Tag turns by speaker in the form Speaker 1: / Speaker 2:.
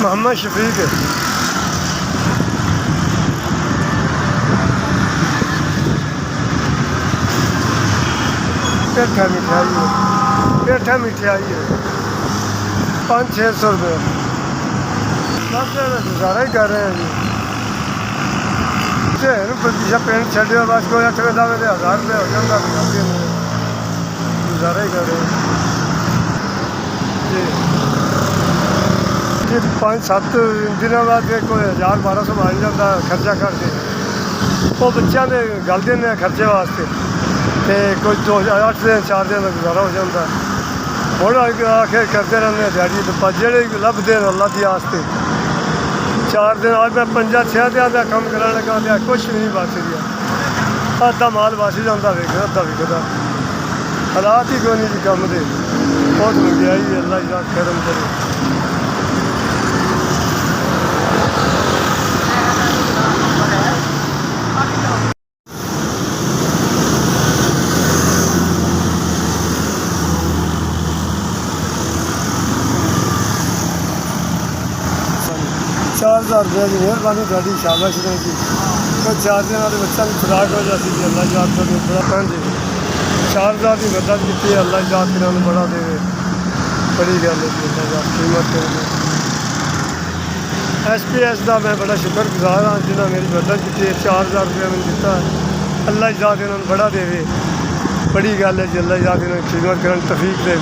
Speaker 1: मोहम्मद शफीक पेठा मिठाई है, पेठा मिठाई है 500-600 रुपये। बस गुजारा ही कर रहे हैं जी। पीछा पिंड छो बस कोई 8 10 1000 रुपये हो जाता, गुजारा ही कर रहे हैं जी। 5-7 दिनों बाद कोई 1000-1200 बन जाता खर्चा करके, वो बच्चों के गल देने खर्चे वास्ते, तो कोई 8 दिन 4 दिन का गुजारा हो जाता। हम आखिर करते रहने दिहाड़ी तो जेह्ड़े लभदे न अल्लाह दी आस्ते 4 दिन आज मैं 5-6 दिन का कम करन लगा लिया, कुछ भी नहीं बच गया। अद्धा माल बच जाता विकदा, अद्धा विकदा, हालात ही कोई नहीं कम दे। बहुत महंगाई है, अल्लाह जी करम करे। ₹4000 की मेहरबानी थोड़ी, शाबाश रहेगी। कोई 4 दिन वाले बच्चा की खुराक हो जाती है, अल्लाह याद करे बड़ा। हाँ जी 4000 की मदद की, अल्लाह याद करे बड़ा दे, बड़ी गल है जी, अल्लाह कीमत करे। SPS का मैं बड़ा शुक्रगुजार हाँ जिन्हें मेरी मदद की, 4000 रुपया मैंने दिता, अल्लाह याद इन्होंने बड़ा दे, बड़ी गल है जी, अल्लाह याद इन्होंने कीमत करने तौफीक दे।